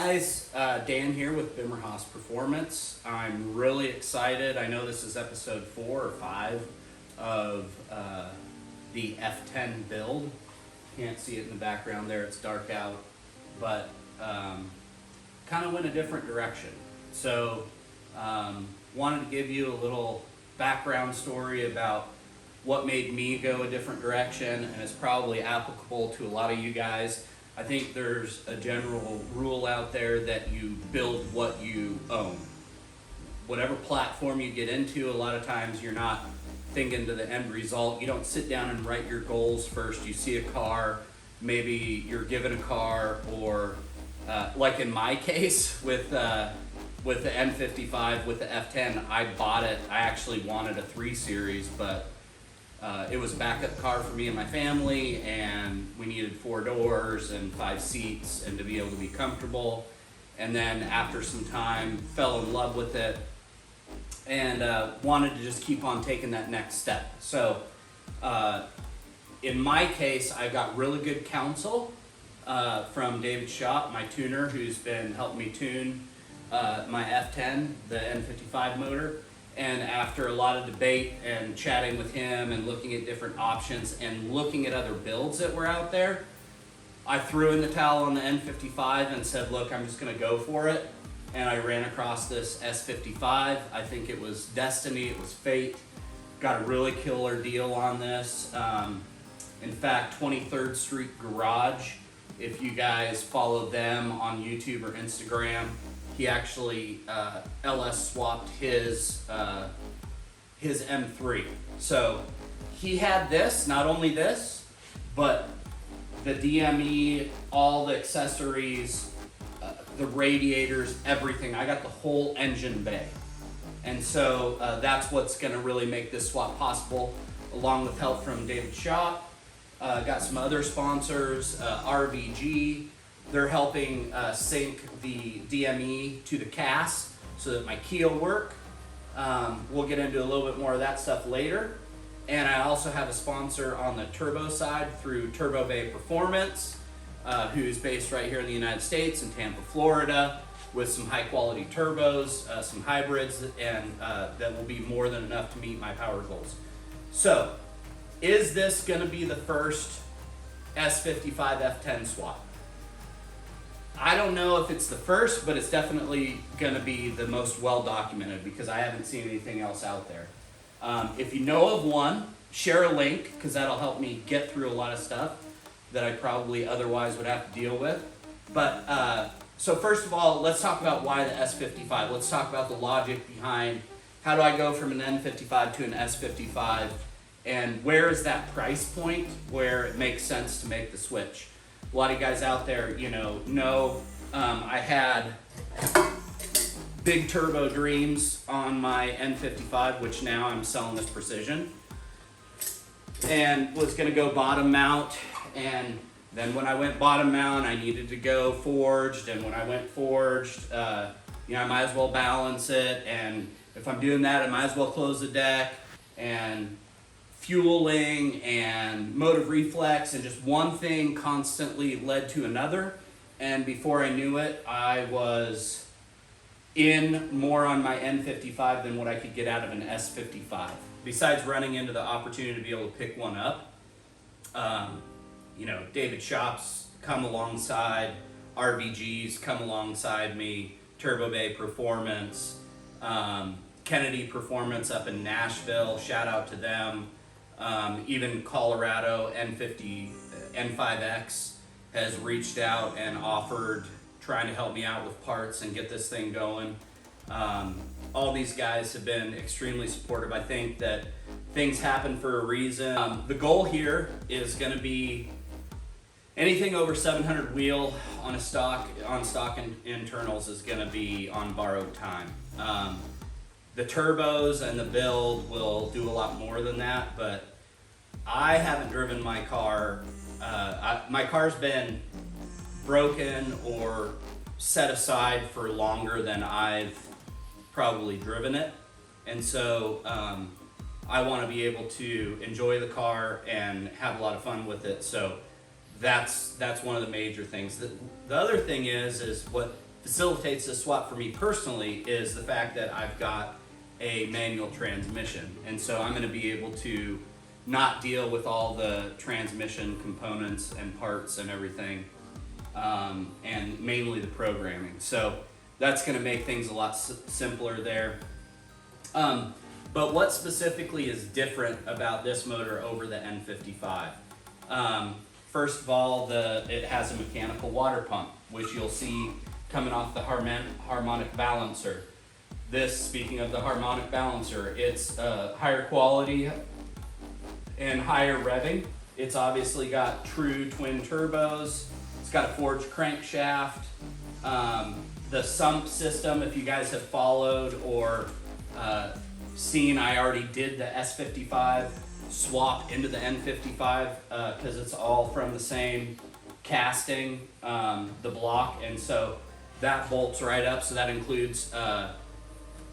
guys, Dan here with Bimmerhaus Performance. I'm really excited. I know this is episode 4 or 5 of the F10 Build. Can't see it in the background there, it's dark out, but kind of went a different direction. So wanted to give you a little background story about what made me go a different direction, and it's probably applicable to a lot of you guys. I think there's a general rule out there that you build what you own. Whatever platform you get into, a lot of times you're not thinking to the end result. You don't sit down and write your goals first. You see a car, maybe you're given a car, or like in my case with the N55, with the F10, I bought it. I actually wanted a 3 Series, but it was a backup car for me and my family, and we needed 4 doors and 5 seats and to be able to be comfortable. And then after some time, fell in love with it and wanted to just keep on taking that next step. So in my case, I got really good counsel from David Shop, my tuner, who's been helping me tune my F10, the N55 motor. And after a lot of debate and chatting with him and looking at different options and looking at other builds that were out there, I threw in the towel on the N55 and said, look, I'm just gonna go for it. And I ran across this S55. I think it was destiny, it was fate. Got a really killer deal on this. In fact, 23rd Street Garage, if you guys follow them on YouTube or Instagram, he actually LS swapped his M3. So he had this, not only this, but the DME, all the accessories, the radiators, everything. I got the whole engine bay. And so that's what's gonna really make this swap possible, along with help from David Shop. Got some other sponsors, RVG. They're helping sync the DME to the CAS so that my key will work. We'll get into a little bit more of that stuff later. And I also have a sponsor on the turbo side through Turbo Bay Performance, who's based right here in the United States in Tampa, Florida, with some high quality turbos, some hybrids, and that will be more than enough to meet my power goals. So, is this gonna be the first S55 F10 swap? I don't know if it's the first, but it's definitely gonna be the most well documented because I haven't seen anything else out there. If you know of one, share a link, because that'll help me get through a lot of stuff that I probably otherwise would have to deal with. But so first of all, let's talk about why the S55. Let's talk about the logic behind how do I go from an N55 to an S55, and where is that price point where it makes sense to make the switch. A lot of guys out there, know I had big turbo dreams on my N55, which now I'm selling this Precision, and was gonna go bottom mount. And then when I went bottom mount, I needed to go forged, and when I went forged, I might as well balance it, and if I'm doing that, I might as well close the deck, and fueling and motive reflex, and just one thing constantly led to another. And before I knew it, I was in more on my N55 than what I could get out of an S55. Besides running into the opportunity to be able to pick one up, David Shop's come alongside, RVG's come alongside me, Turbo Bay Performance, Kennedy Performance up in Nashville, shout out to them. Even Colorado N5X has reached out and offered, trying to help me out with parts and get this thing going. All these guys have been extremely supportive. I think that things happen for a reason. The goal here is going to be anything over 700 wheel on stock internals is going to be on borrowed time. The turbos and the build will do a lot more than that, but I haven't driven my car. My car's been broken or set aside for longer than I've probably driven it. And so I want to be able to enjoy the car and have a lot of fun with it. So that's one of the major things. The other thing is what facilitates this swap for me personally is the fact that I've got a manual transmission. And so I'm gonna be able to not deal with all the transmission components and parts and everything, and mainly the programming. So that's gonna make things a lot simpler there. But what specifically is different about this motor over the N55? First of all, it has a mechanical water pump, which you'll see coming off the harmonic balancer. This, speaking of the harmonic balancer, it's higher quality and higher revving. It's obviously got true twin turbos. It's got a forged crankshaft. The sump system, if you guys have followed or seen, I already did the S55 swap into the N55 because it's all from the same casting, the block, and so that bolts right up. So that includes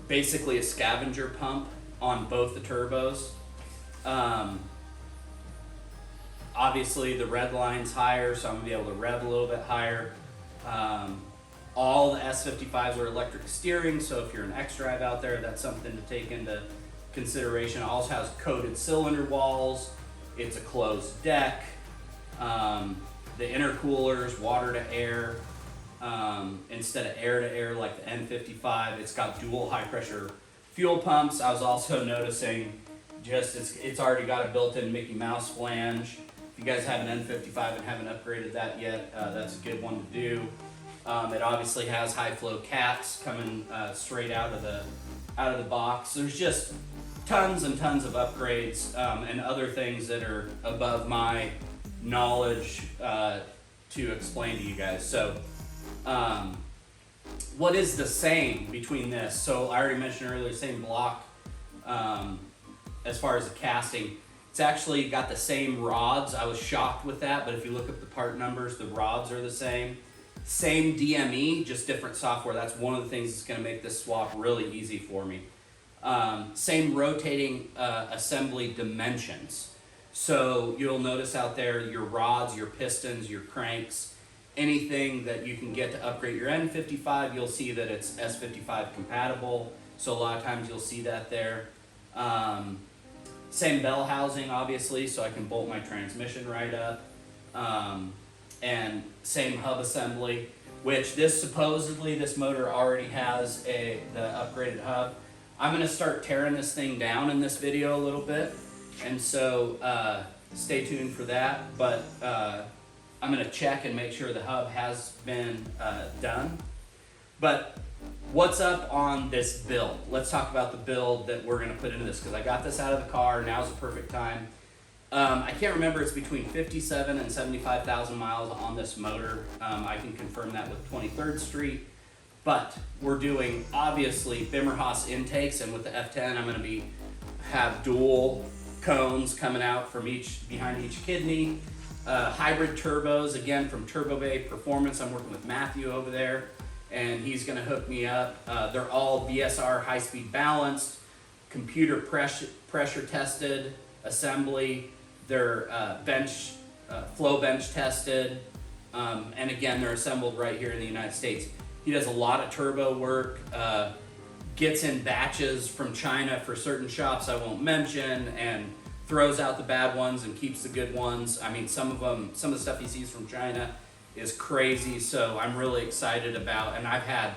basically a scavenger pump on both the turbos. Obviously the red line's higher, so I'm gonna be able to rev a little bit higher. All the S55s are electric steering, so if you're an X-Drive out there, that's something to take into consideration. It also has coated cylinder walls. It's a closed deck. The intercoolers, water to air, instead of air to air like the N55. It's got dual high pressure fuel pumps. I was also noticing it's already got a built-in Mickey Mouse flange. If you guys have an N55 and haven't upgraded that yet, that's a good one to do. It obviously has high flow cats coming straight out of the box. There's just tons and tons of upgrades and other things that are above my knowledge to explain to you guys. So what is the same between this? So I already mentioned earlier, same block as far as the casting. It's actually got the same rods. I was shocked with that, but if you look up the part numbers, the rods are the same. Same DME, just different software. That's one of the things that's gonna make this swap really easy for me. Same rotating assembly dimensions. So you'll notice out there your rods, your pistons, your cranks, anything that you can get to upgrade your N55, you'll see that it's S55 compatible. So a lot of times you'll see that there. Same bell housing, obviously, so I can bolt my transmission right up. And same hub assembly, which this motor already has the upgraded hub. I'm gonna start tearing this thing down in this video a little bit, and so stay tuned for that. But I'm gonna check and make sure the hub has been done. But what's up on this build? Let's talk about the build that we're gonna put into this, because I got this out of the car. Now's the perfect time. I can't remember, it's between 57 and 75,000 miles on this motor. I can confirm that with 23rd Street. But we're doing, obviously, Bimmerhaus intakes, and with the F10, I'm gonna have dual cones coming out from behind each kidney. Hybrid turbos, again, from Turbo Bay Performance. I'm working with Matthew over there, and he's gonna hook me up. They're all VSR high-speed balanced, computer pressure tested assembly. They're flow bench tested, and again, they're assembled right here in the United States. He does a lot of turbo work, gets in batches from China for certain shops I won't mention, and throws out the bad ones and keeps the good ones. I mean, some of the stuff he sees from China is crazy, so I'm really excited about, and I've had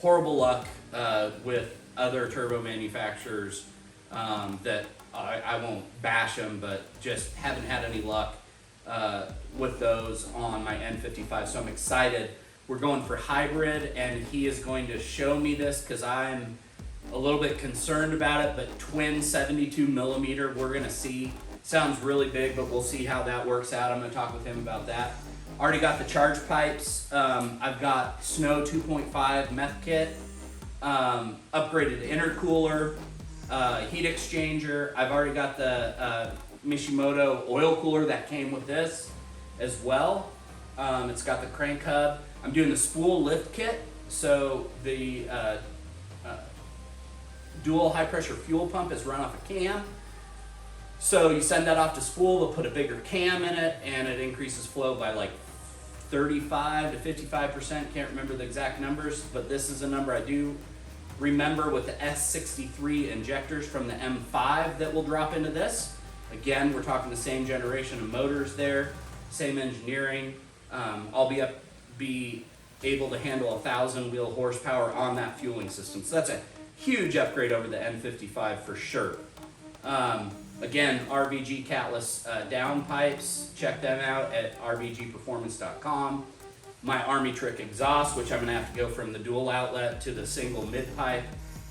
horrible luck with other turbo manufacturers that I won't bash them, but just haven't had any luck with those on my N55, so I'm excited. We're going for hybrid, and he is going to show me this because I'm a little bit concerned about it, but twin 72 millimeter, we're gonna see. Sounds really big, but we'll see how that works out. I'm gonna talk with him about that. Already got the charge pipes. I've got Snow 2.5 meth kit, upgraded intercooler, heat exchanger. I've already got the Mishimoto oil cooler that came with this as well. It's got the crank hub. I'm doing the spool lift kit, so the dual high pressure fuel pump is run off a cam. So you send that off to spool, they'll put a bigger cam in it, and it increases flow by like 35 to 55%, can't remember the exact numbers, but this is a number I do remember with the S63 injectors from the M5 that will drop into this. Again, we're talking the same generation of motors there, same engineering. I'll be able to handle 1,000 wheel horsepower on that fueling system. So that's a huge upgrade over the N55 for sure. Again, RVG catless downpipes, check them out at rvgperformance.com. My Army Trick exhaust, which I'm gonna have to go from the dual outlet to the single mid pipe,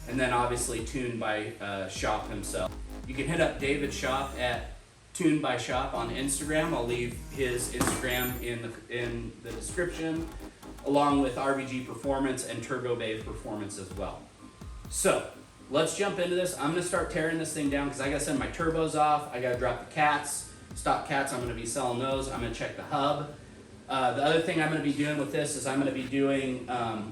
and then obviously tuned by Shop himself. You can hit up David's shop at Tuned by Shop on Instagram. I'll leave his Instagram in the description, along with RVG Performance and Turbo Bave Performance as well. So let's jump into this. I'm gonna start tearing this thing down because I gotta send my turbos off. I gotta drop the cats, stock cats. I'm gonna be selling those. I'm gonna check the hub. The other thing I'm gonna be doing with this is I'm gonna be doing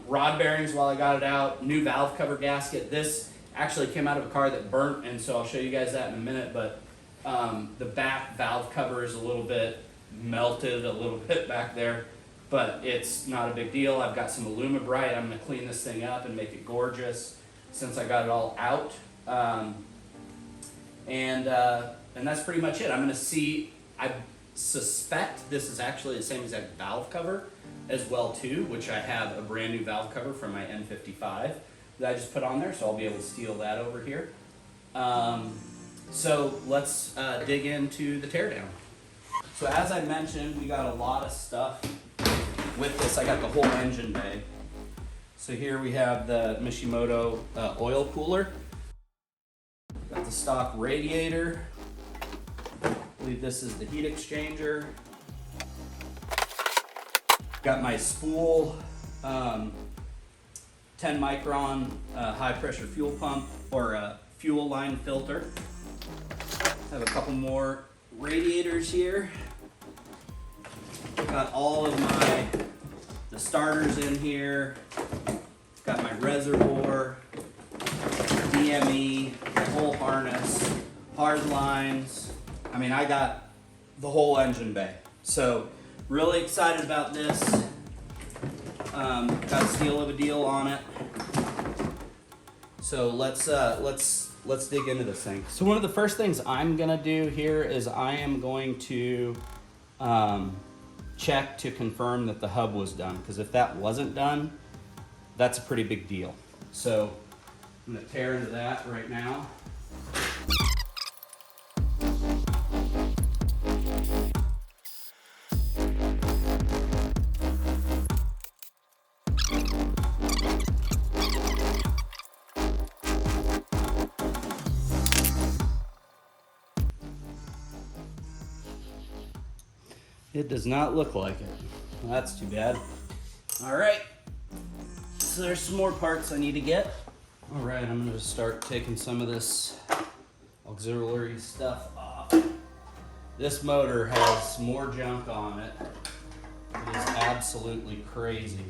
rod bearings while I got it out, new valve cover gasket. This actually came out of a car that burnt, and so I'll show you guys that in a minute, but the back valve cover is a little bit melted a little bit back there, but it's not a big deal. I've got some Alumabrite. I'm gonna clean this thing up and make it gorgeous since I got it all out. And that's pretty much it. I'm gonna see, I suspect this is actually the same exact valve cover as well too, which I have a brand new valve cover from my N55 that I just put on there, so I'll be able to steal that over here. So let's dig into the teardown. So as I mentioned, we got a lot of stuff with this. I got the whole engine bay. So here we have the Mishimoto oil cooler. Got the stock radiator. I believe this is the heat exchanger. Got my spool, 10 micron high pressure fuel pump or fuel line filter. Have a couple more radiators here. Got all of the starters in here. Got my reservoir, DME, the whole harness, hard lines. I mean, I got the whole engine bay. So really excited about this. Got a steal of a deal on it. So let's dig into this thing. So one of the first things I'm gonna do here is I am going to check to confirm that the hub was done, because if that wasn't done, that's a pretty big deal. So I'm gonna tear into that right now. It does not look like it. Well, that's too bad. All right, so there's some more parts I need to get. All right, I'm gonna start taking some of this auxiliary stuff off. This motor has more junk on it. It is absolutely crazy.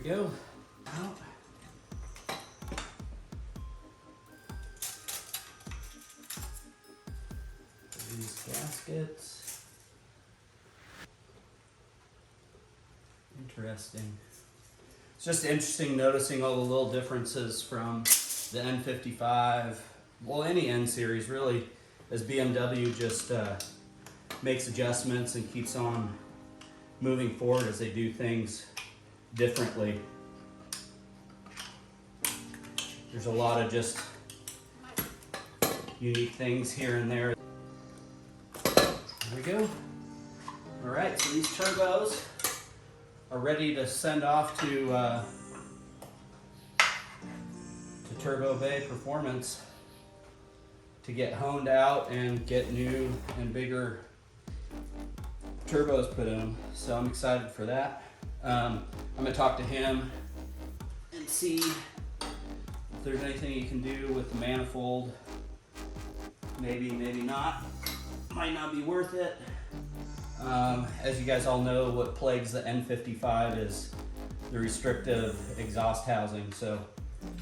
Go out. These gaskets. Interesting. It's just interesting noticing all the little differences from the N55, well, any N series really, as BMW just makes adjustments and keeps on moving forward as they do things differently. There's a lot of just unique things here and there. There we go. All right, so these turbos are ready to send off to Turbo Bay Performance to get honed out and get new and bigger turbos put in them. So I'm excited for that. I'm gonna talk to him and see if there's anything he can do with the manifold. Maybe, maybe not. Might not be worth it. As you guys all know, what plagues the N55 is the restrictive exhaust housing. So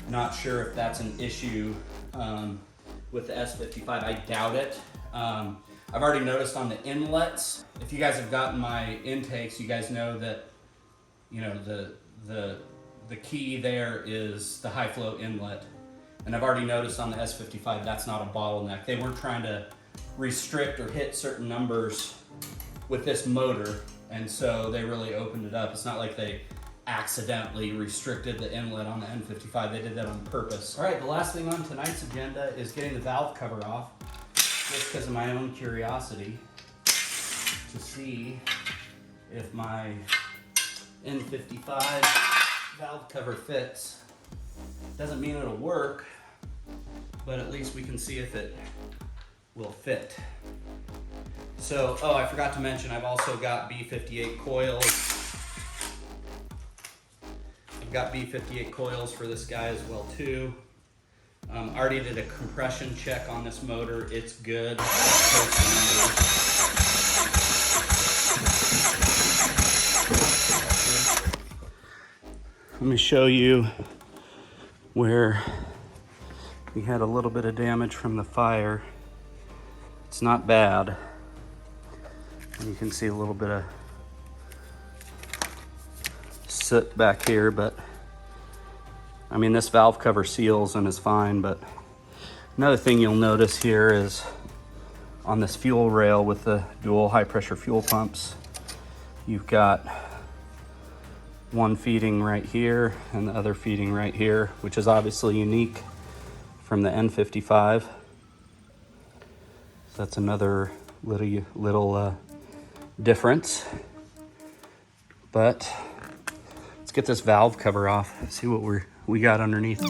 not sure if that's an issue with the S55. I doubt it. I've already noticed on the inlets, if you guys have gotten my intakes, you guys know that, you know, the key there is the high flow inlet. And I've already noticed on the S55 that's not a bottleneck. They weren't trying to restrict or hit certain numbers with this motor, and so they really opened it up. It's not like they accidentally restricted the inlet on the N55. They did that on purpose. All right, the last thing on tonight's agenda is getting the valve cover off, just because of my own curiosity to see if my N55 valve cover fits. Doesn't mean it'll work, but at least we can see if it will fit. So, oh, I forgot to mention, I've also got B58 coils. I've got B58 coils for this guy as well too. Already did a compression check on this motor. It's good. Let me show you where we had a little bit of damage from the fire. It's not bad. And you can see a little bit of soot back here, but I mean, this valve cover seals and is fine. But another thing you'll notice here is on this fuel rail with the dual high pressure fuel pumps, you've got one feeding right here and the other feeding right here, which is obviously unique from the N55. So that's another little difference. But let's get this valve cover off, see what we got underneath.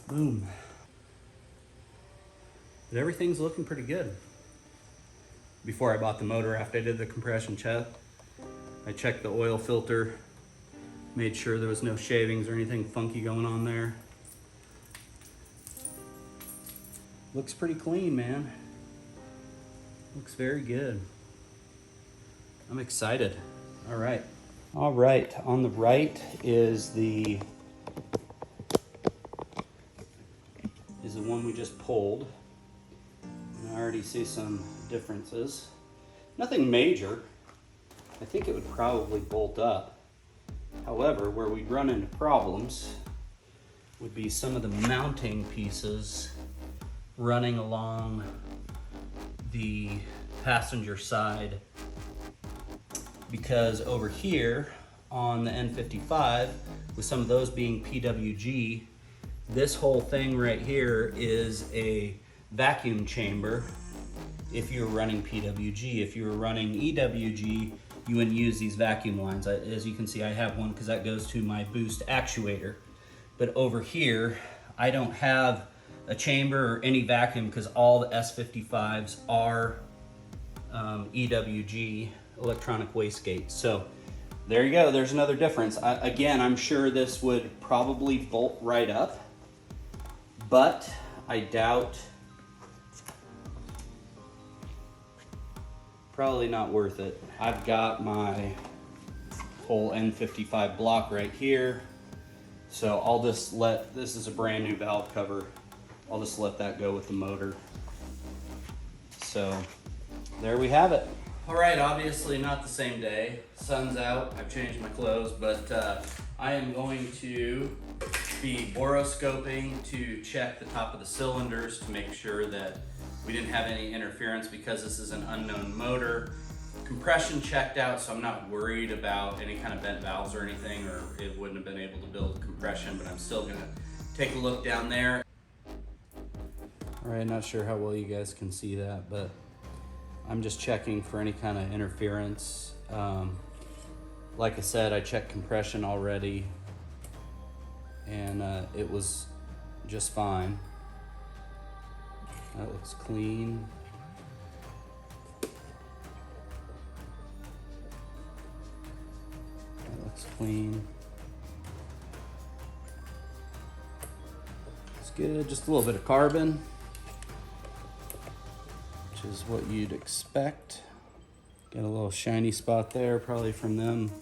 Boom. But everything's looking pretty good. Before I bought the motor, after I did the compression check, I checked the oil filter, made sure there was no shavings or anything funky going on there. Looks pretty clean, man. Looks very good. I'm excited. All right. All right, on the right is the one we just pulled. And I already see some differences. Nothing major. I think it would probably bolt up. However, where we'd run into problems would be some of the mounting pieces running along the passenger side, because over here on the N55, with some of those being PWG, this whole thing right here is a vacuum chamber. If you're running PWG, if you were running EWG, you wouldn't use these vacuum lines. As you can see, I have one because that goes to my boost actuator. But over here, I don't have a chamber or any vacuum because all the S55s are EWG, electronic wastegate. So there you go, there's another difference. Again, I'm sure this would probably bolt right up, but I doubt. Probably not worth it. I've got my whole N55 block right here. So I'll just let, this is a brand new valve cover. I'll just let that go with the motor. So there we have it. All right, obviously not the same day. Sun's out, I've changed my clothes, but I am going to be boroscoping to check the top of the cylinders to make sure that we didn't have any interference because this is an unknown motor. Compression checked out, so I'm not worried about any kind of bent valves or anything, or it wouldn't have been able to build compression, but I'm still gonna take a look down there. All right, not sure how well you guys can see that, but I'm just checking for any kind of interference. Like I said, I checked compression already, and it was just fine. That looks clean. That looks clean. It's good, just a little bit of carbon, which is what you'd expect. Got a little shiny spot there, probably from them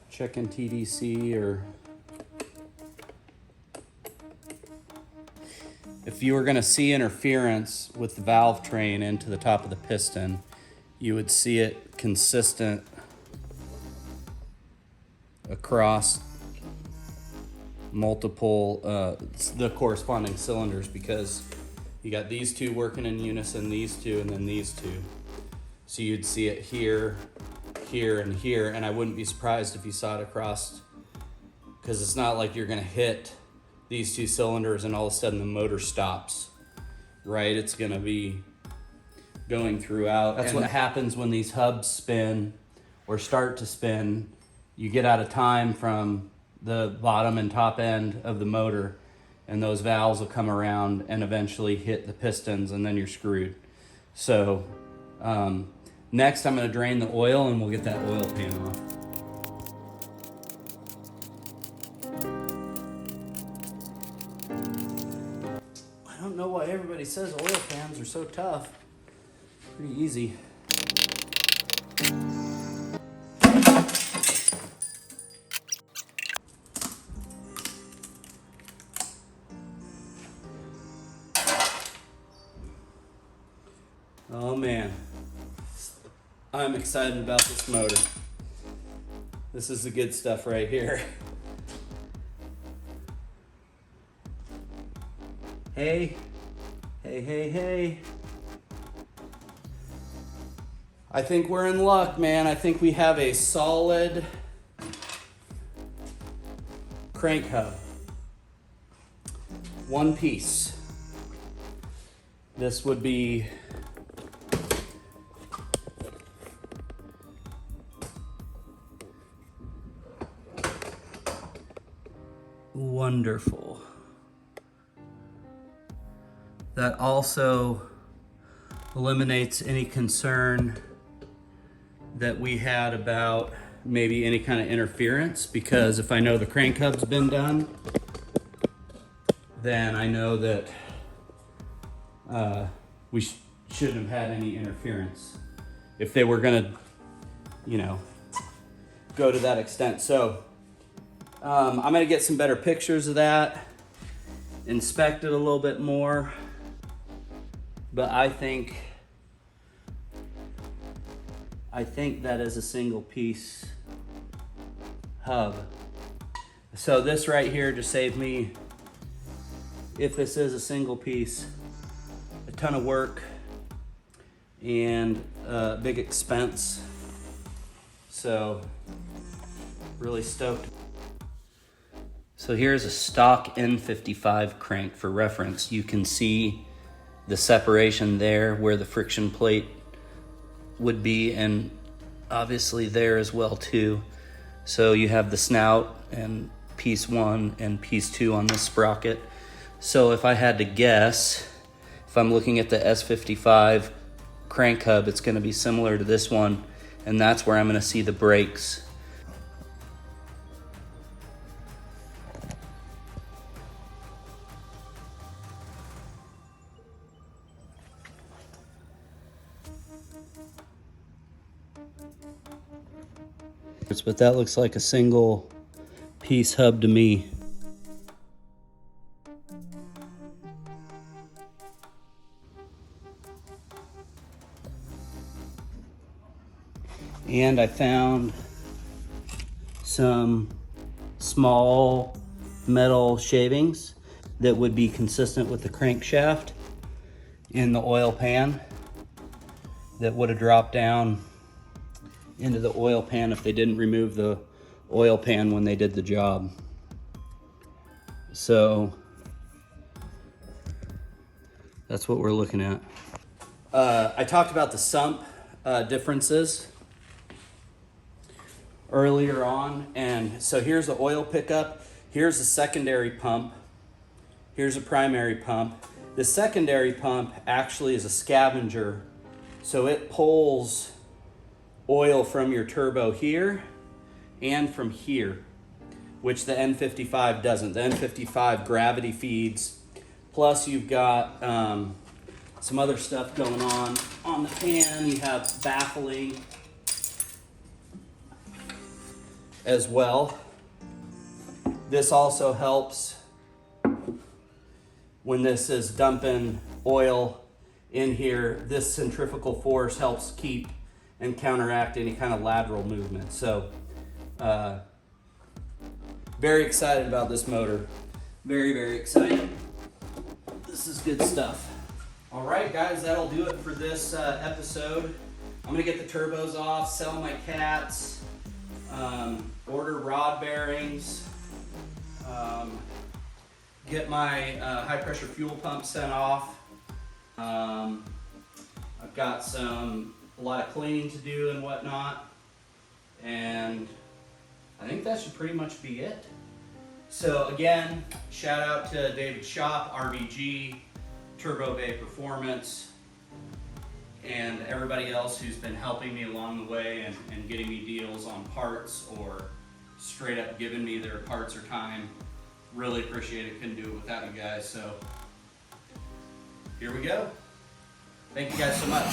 checking TDC, or if you were gonna see interference with the valve train into the top of the piston, you would see it consistent across multiple, the corresponding cylinders, because you got these two working in unison, these two, and then these two. So you'd see it here, here, and here, and I wouldn't be surprised if you saw it across, because it's not like you're gonna hit these two cylinders and all of a sudden the motor stops, right? It's gonna be going throughout. That's what happens when these hubs spin or start to spin. You get out of time from the bottom and top end of the motor, and those valves will come around and eventually hit the pistons, and then you're screwed. So next I'm gonna drain the oil and we'll get that oil pan off. I don't know why everybody says oil pans are so tough. Pretty easy. Oh man, I'm excited about this motor. This is the good stuff right here. Hey, hey, hey, hey. I think we're in luck, man. I think we have a solid crank hub. One piece. This would be wonderful. That also eliminates any concern that we had about maybe any kind of interference, because if I know the crank hub's been done, then I know that we shouldn't have had any interference if they were gonna, you know, go to that extent. So I'm gonna get some better pictures of that, inspect it a little bit more, but I think that is a single piece hub. So this right here just saved me, if this is a single piece, a ton of work and big expense. So really stoked. So here's a stock N55 crank for reference. You can see the separation there where the friction plate would be, and obviously there as well too. So you have the snout and piece 1 and piece 2 on this sprocket. So if I had to guess, if I'm looking at the S55 crank hub, it's going to be similar to this one, and that's where I'm going to see the brakes. But that looks like a single piece hub to me. And I found some small metal shavings that would be consistent with the crankshaft in the oil pan that would have dropped down into the oil pan if they didn't remove the oil pan when they did the job. So that's what we're looking at. I talked about the sump differences earlier on, and so here's the oil pickup, here's the secondary pump, here's a primary pump. The secondary pump actually is a scavenger, so it pulls oil from your turbo here and from here, which the N55 doesn't. The N55 gravity feeds, plus you've got some other stuff going on the pan. You have baffling as well. This also helps when this is dumping oil in here. This centrifugal force helps keep and counteract any kind of lateral movement. So very excited about this motor. Very, very excited. This is good stuff. All right, guys, that'll do it for this episode. I'm gonna get the turbos off, sell my cats, order rod bearings, get my high pressure fuel pump sent off. I've got a lot of cleaning to do and whatnot, and I think that should pretty much be it. So again, shout out to David's shop, RBG, Turbo Bay Performance, and everybody else who's been helping me along the way and getting me deals on parts or straight up giving me their parts or time. Really appreciate it. Couldn't do it without you guys. So here we go. Thank you guys so much.